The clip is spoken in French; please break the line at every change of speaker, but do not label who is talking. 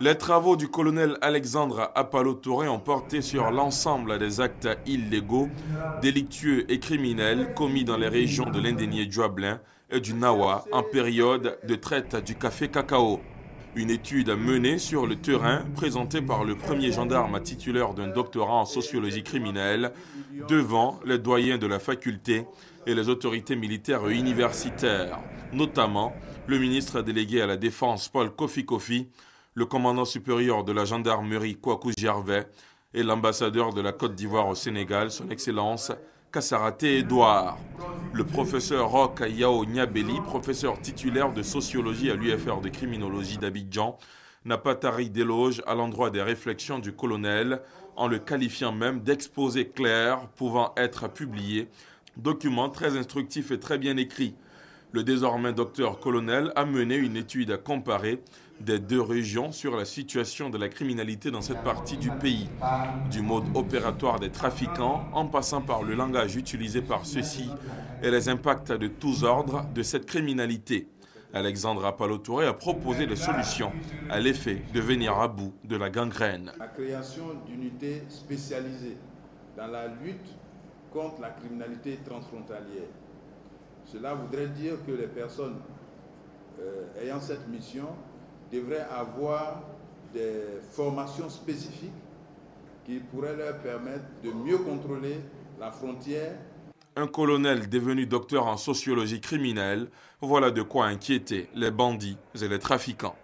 Les travaux du colonel Alexandre Apalo-Touré ont porté sur l'ensemble des actes illégaux, délictueux et criminels commis dans les régions de l'Indénié Djuablin et du Nawa en période de traite du café cacao. Une étude menée sur le terrain, présentée par le premier gendarme titulaire d'un doctorat en sociologie criminelle, devant les doyens de la faculté et les autorités militaires et universitaires, notamment le ministre délégué à la Défense Paul Kofi Kofi, le commandant supérieur de la gendarmerie Kouakou Gervais et l'ambassadeur de la Côte d'Ivoire au Sénégal, son Excellence Kassaraté Edouard. Le professeur Roch Yao Niabeli, professeur titulaire de sociologie à l'UFR de criminologie d'Abidjan, n'a pas tari d'éloges à l'endroit des réflexions du colonel, en le qualifiant même d'exposé clair pouvant être publié, document très instructif et très bien écrit. Le désormais docteur-colonel a mené une étude comparée des deux régions sur la situation de la criminalité dans cette partie du pays, du mode opératoire des trafiquants en passant par le langage utilisé par ceux-ci et les impacts de tous ordres de cette criminalité. Alexandre Apalo-Touré a proposé des solutions à l'effet de venir à bout de la gangrène.
La création d'unités spécialisées dans la lutte contre la criminalité transfrontalière. Cela voudrait dire que les personnes ayant cette mission devraient avoir des formations spécifiques qui pourraient leur permettre de mieux contrôler la frontière.
Un colonel devenu docteur en sociologie criminelle, voilà de quoi inquiéter les bandits et les trafiquants.